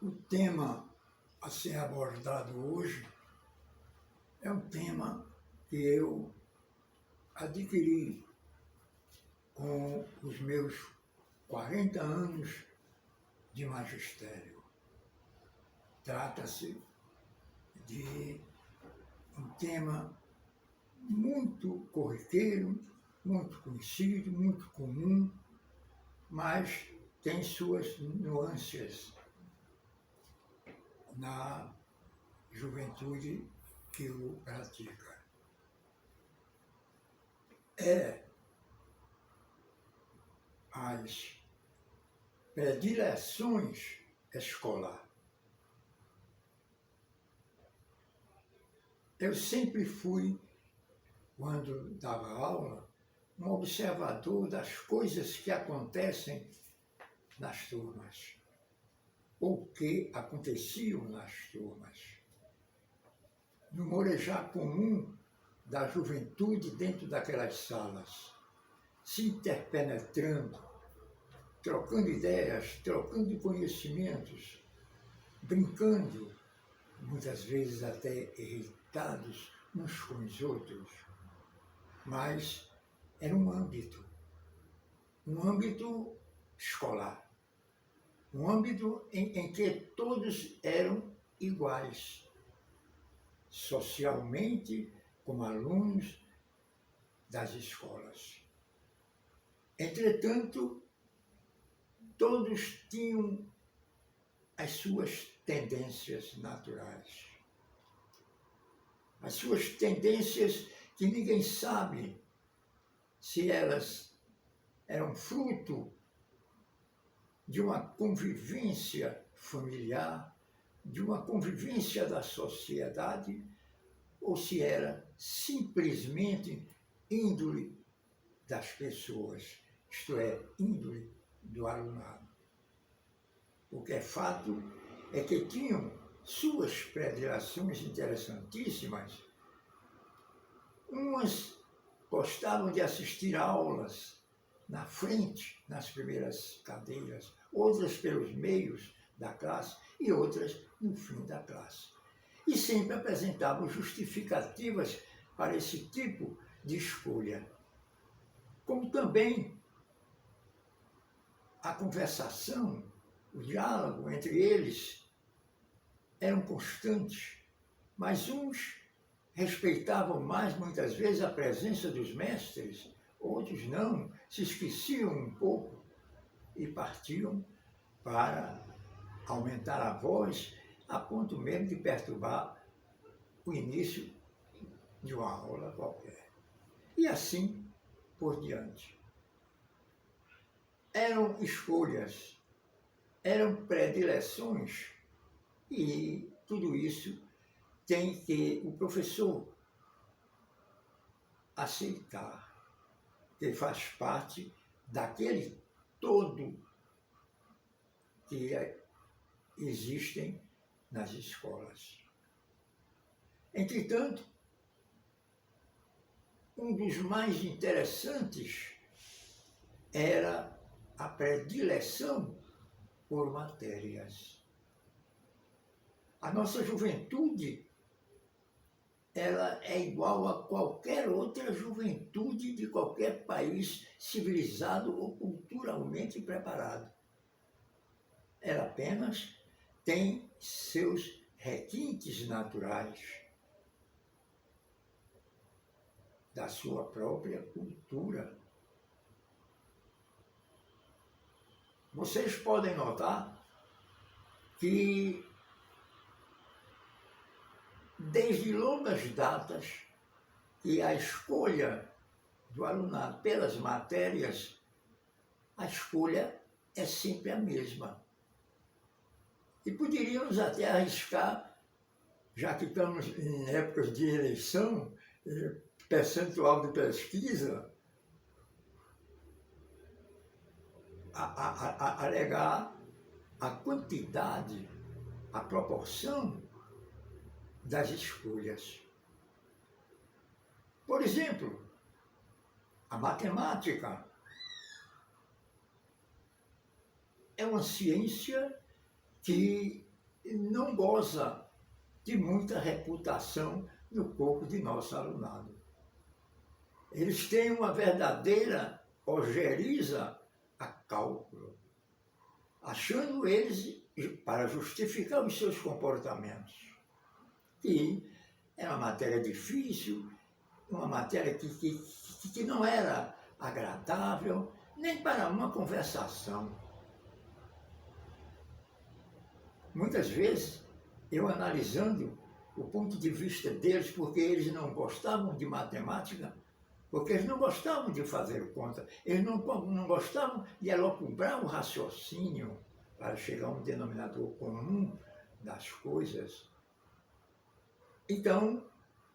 O tema a ser abordado hoje é um tema que eu adquiri com os meus 40 anos de magistério. Trata-se de um tema muito corriqueiro, muito conhecido, muito comum, mas tem suas nuances na juventude que o pratica. É as predileções escolar. Eu sempre fui, quando dava aula, um observador das coisas que acontecem nas turmas, ou que aconteciam nas turmas. No molejar comum da juventude dentro daquelas salas, se interpenetrando, trocando ideias, trocando conhecimentos, brincando, muitas vezes até irritados uns com os outros. Mas era um âmbito escolar, um âmbito em que todos eram iguais, socialmente, como alunos das escolas. Entretanto, todos tinham as suas tendências naturais, as suas tendências que ninguém sabe se elas eram fruto de uma convivência familiar, de uma convivência da sociedade, ou se era simplesmente índole das pessoas, isto é, índole do alunado. O que é fato é que tinham suas predileções interessantíssimas. Umas gostavam de assistir aulas na frente, nas primeiras cadeiras, outras pelos meios da classe e outras no fim da classe. E sempre apresentavam justificativas para esse tipo de escolha. Como também a conversação, o diálogo entre eles eram constantes, mas uns respeitavam mais, muitas vezes, a presença dos mestres, outros não, se esqueciam um pouco e partiam para aumentar a voz, a ponto mesmo de perturbar o início de uma aula qualquer. E assim por diante. Eram escolhas, eram predileções, e tudo isso tem que o professor aceitar, que faz parte daquele todo que existem nas escolas. Entretanto, um dos mais interessantes era a predileção por matérias. A nossa juventude, ela é igual a qualquer outra juventude de qualquer país civilizado ou culturalmente preparado. Ela apenas tem seus requintes naturais da sua própria cultura. Vocês podem notar que desde longas datas que a escolha do alunado pelas matérias, a escolha é sempre a mesma. E poderíamos até arriscar, já que estamos em épocas de eleição, percentual de pesquisa, alegar a quantidade, a proporção das escolhas. Por exemplo, a matemática é uma ciência que não goza de muita reputação no corpo de nosso alunado. Eles têm uma verdadeira ojeriza a cálculo, achando eles, para justificar os seus comportamentos, que era uma matéria difícil, uma matéria que não era agradável, nem para uma conversação. Muitas vezes, eu analisando o ponto de vista deles, porque eles não gostavam de matemática, porque eles não gostavam de fazer conta, eles não gostavam de elocubrar o raciocínio para chegar a um denominador comum das coisas. Então,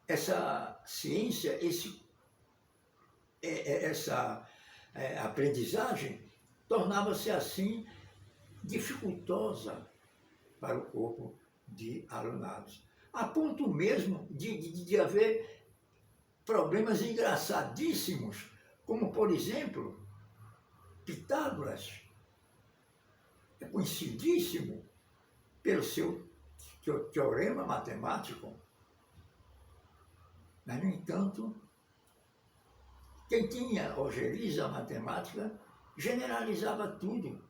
essa ciência, essa aprendizagem tornava-se assim dificultosa para o corpo de alunados, a ponto mesmo de haver problemas engraçadíssimos, como, por exemplo, Pitágoras é conhecidíssimo pelo seu teorema matemático. Mas, no entanto, quem tinha ojeriza matemática generalizava tudo.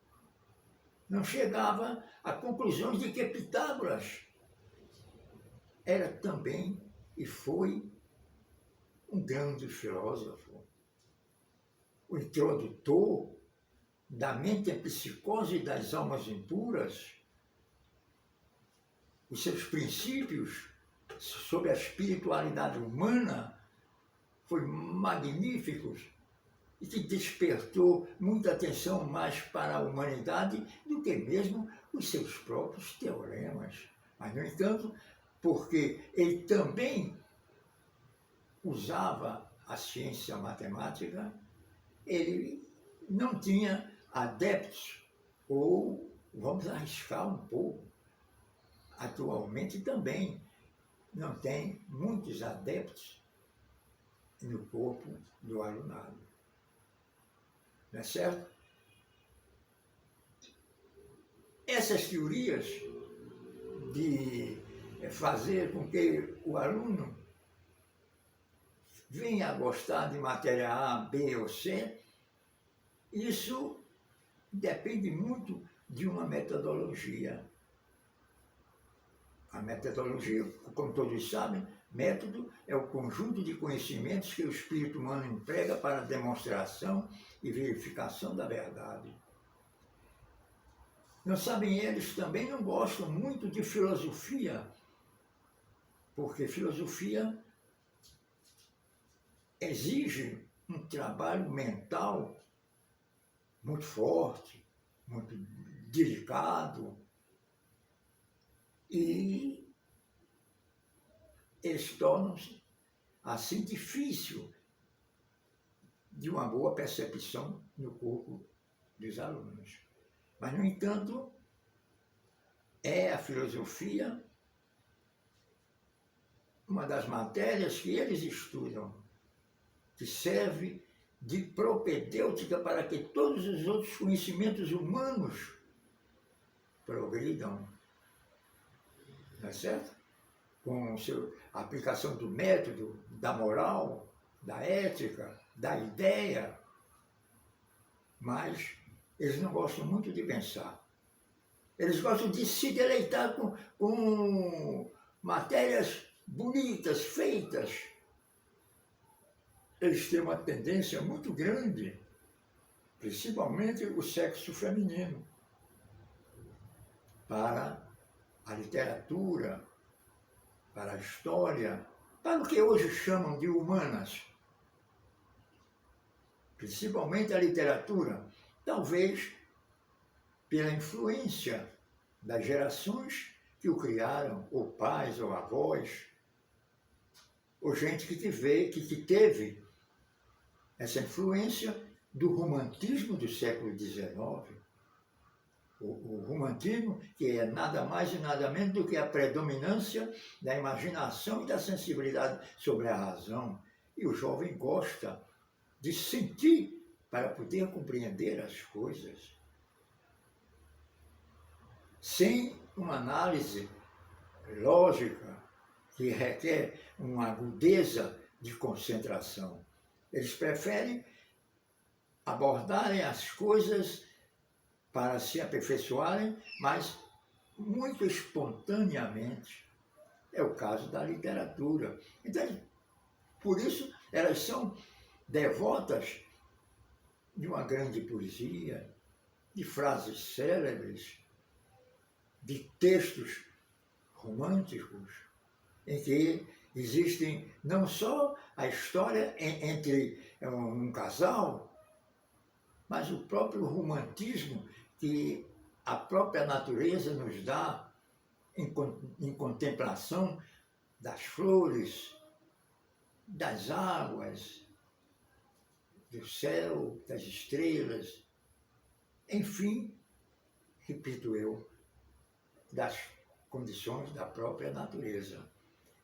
Não chegava a conclusões de que Pitágoras era também e foi um grande filósofo, o introdutor da mente em psicose das almas impuras, os seus princípios sobre a espiritualidade humana foi magníficos e que despertou muita atenção mais para a humanidade do que mesmo os seus próprios teoremas. Mas, no entanto, porque ele também usava a ciência matemática, ele não tinha adeptos, ou vamos arriscar um pouco, atualmente também não tem muitos adeptos no corpo do alunado. Não é certo? Essas teorias de fazer com que o aluno venha a gostar de matéria A, B ou C, isso depende muito de uma metodologia. A metodologia, como todos sabem, método é o conjunto de conhecimentos que o espírito humano emprega para a demonstração e verificação da verdade. Não sabem, eles também não gostam muito de filosofia, porque filosofia exige um trabalho mental muito forte, muito delicado, e eles tornam-se assim difícil de uma boa percepção no corpo dos alunos. Mas, no entanto, é a filosofia uma das matérias que eles estudam, que serve de propedêutica para que todos os outros conhecimentos humanos progridam, não é certo? Com a aplicação do método, da moral, da ética, da ideia, mas eles não gostam muito de pensar. Eles gostam de se deleitar com matérias bonitas, feitas. Eles têm uma tendência muito grande, principalmente o sexo feminino, para a literatura, para a história, para o que hoje chamam de humanas. Principalmente a literatura, talvez pela influência das gerações que o criaram, ou pais, ou avós, ou gente que teve essa influência do romantismo do século XIX. O romantismo, que é nada mais e nada menos do que a predominância da imaginação e da sensibilidade sobre a razão. E o jovem gosta de sentir para poder compreender as coisas, sem uma análise lógica que requer uma agudeza de concentração. Eles preferem abordarem as coisas para se aperfeiçoarem, mas muito espontaneamente. É o caso da literatura. Então, por isso, elas são devotas de uma grande poesia, de frases célebres, de textos românticos, em que existem não só a história entre um casal, mas o próprio romantismo que a própria natureza nos dá em contemplação das flores, das águas, do céu, das estrelas, enfim, repito eu, das condições da própria natureza.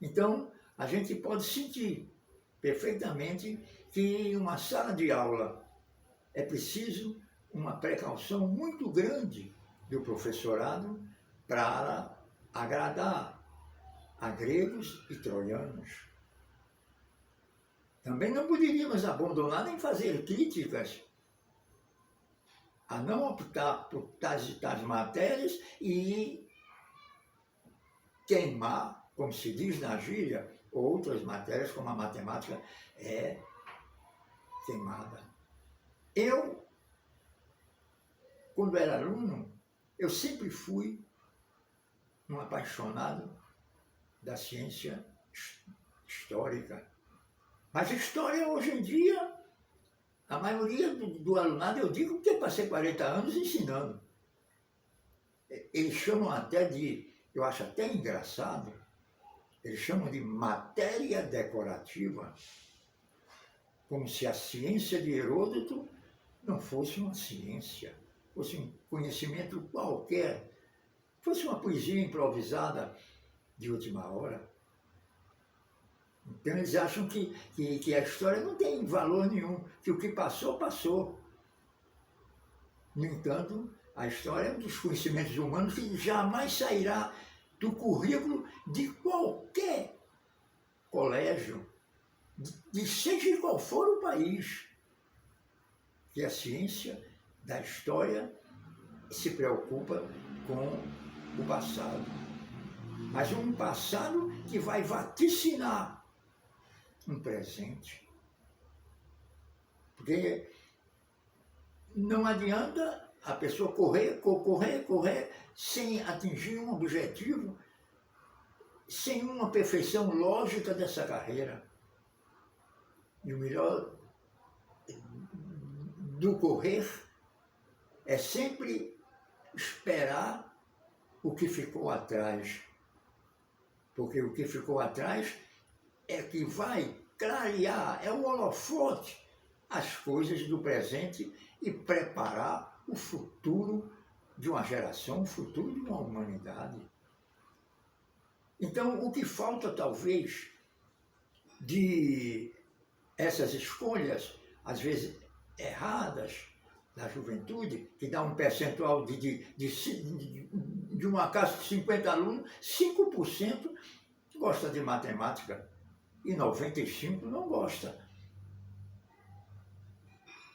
Então, a gente pode sentir perfeitamente que em uma sala de aula é preciso uma precaução muito grande do professorado para agradar a gregos e troianos. Também não poderíamos abandonar nem fazer críticas a não optar por tais e tais matérias e queimar, como se diz na gíria, outras matérias, como a matemática é queimada. Eu, quando era aluno, eu sempre fui um apaixonado da ciência histórica. Mas história, hoje em dia, a maioria do alunado, eu digo que eu passei 40 anos ensinando. Eles chamam até de, eu acho até engraçado, eles chamam de matéria decorativa, como se a ciência de Heródoto não fosse uma ciência, fosse um conhecimento qualquer, fosse uma poesia improvisada de última hora. Então eles acham que a história não tem valor nenhum, que o que passou, passou. No entanto, a história é um dos conhecimentos humanos que jamais sairá do currículo de qualquer colégio, de seja qual for o país, que a ciência da história se preocupa com o passado. Mas um passado que vai vaticinar um presente. Porque não adianta a pessoa correr sem atingir um objetivo, sem uma perfeição lógica dessa carreira. E o melhor do correr é sempre esperar o que ficou atrás. Porque o que ficou atrás é que vai clarear, é o holofote, as coisas do presente e preparar o futuro de uma geração, o futuro de uma humanidade. Então, o que falta, talvez, de essas escolhas, às vezes erradas, da juventude, que dá um percentual de uma classe de 50 alunos, 5% gosta de matemática e 95% não gosta.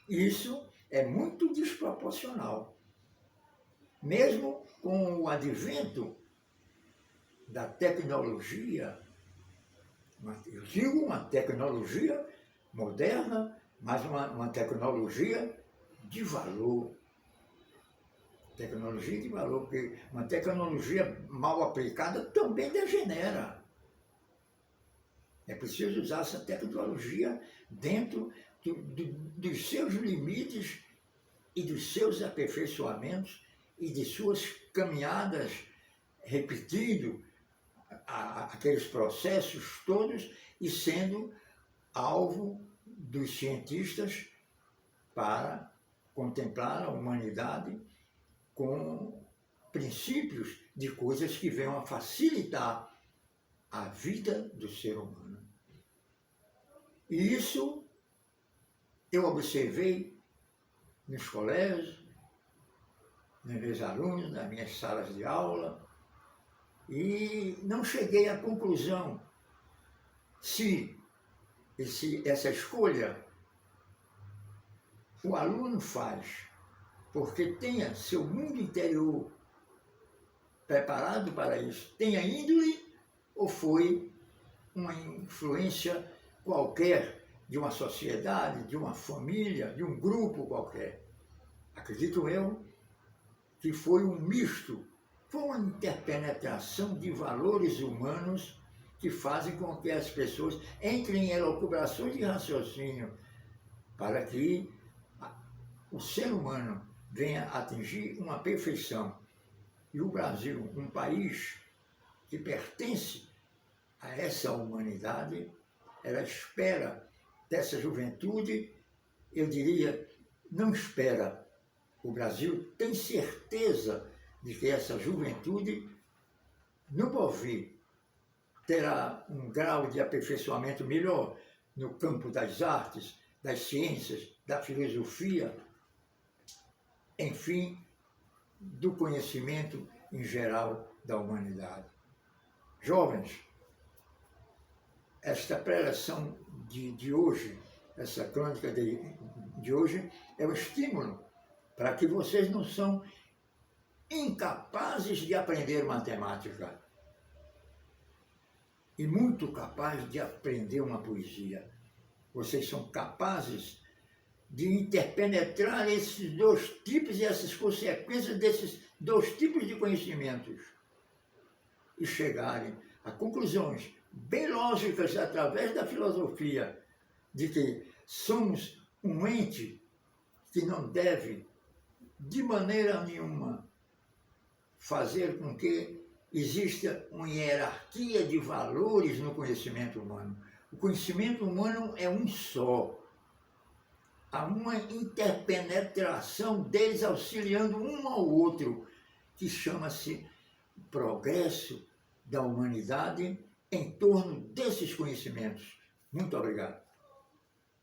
Isso é muito desproporcional. Mesmo com o advento da tecnologia, eu digo uma tecnologia moderna, mas uma tecnologia de valor. Tecnologia de valor, porque uma tecnologia mal aplicada também degenera. É preciso usar essa tecnologia dentro dos seus limites e dos seus aperfeiçoamentos e de suas caminhadas, repetindo aqueles processos todos e sendo alvo dos cientistas para contemplar a humanidade com princípios de coisas que venham a facilitar a vida do ser humano. E isso eu observei nos colégios, nos meus alunos, nas minhas salas de aula, E não cheguei à conclusão se essa escolha o aluno faz porque tenha seu mundo interior preparado para isso, tenha índole, ou foi uma influência qualquer de uma sociedade, de uma família, de um grupo qualquer. Acredito eu que foi um misto, foi uma interpenetração de valores humanos que fazem com que as pessoas entrem em elucubrações de raciocínio para que o ser humano venha atingir uma perfeição. E o Brasil, um país que pertence a essa humanidade, ela espera dessa juventude, eu diria, não espera. O Brasil tem certeza de que essa juventude, no porvir, terá um grau de aperfeiçoamento melhor no campo das artes, das ciências, da filosofia, enfim, do conhecimento em geral da humanidade. Jovens, esta preleção de hoje, essa crônica de hoje, é um estímulo para que vocês não são incapazes de aprender matemática e muito capazes de aprender uma poesia. Vocês são capazes de interpenetrar esses dois tipos e essas consequências desses dois tipos de conhecimentos e chegarem a conclusões bem lógicas através da filosofia de que somos um ente que não deve, de maneira nenhuma, fazer com que exista uma hierarquia de valores no conhecimento humano. O conhecimento humano é um só. Há uma interpenetração deles auxiliando um ao outro, que chama-se progresso da humanidade em torno desses conhecimentos. Muito obrigado.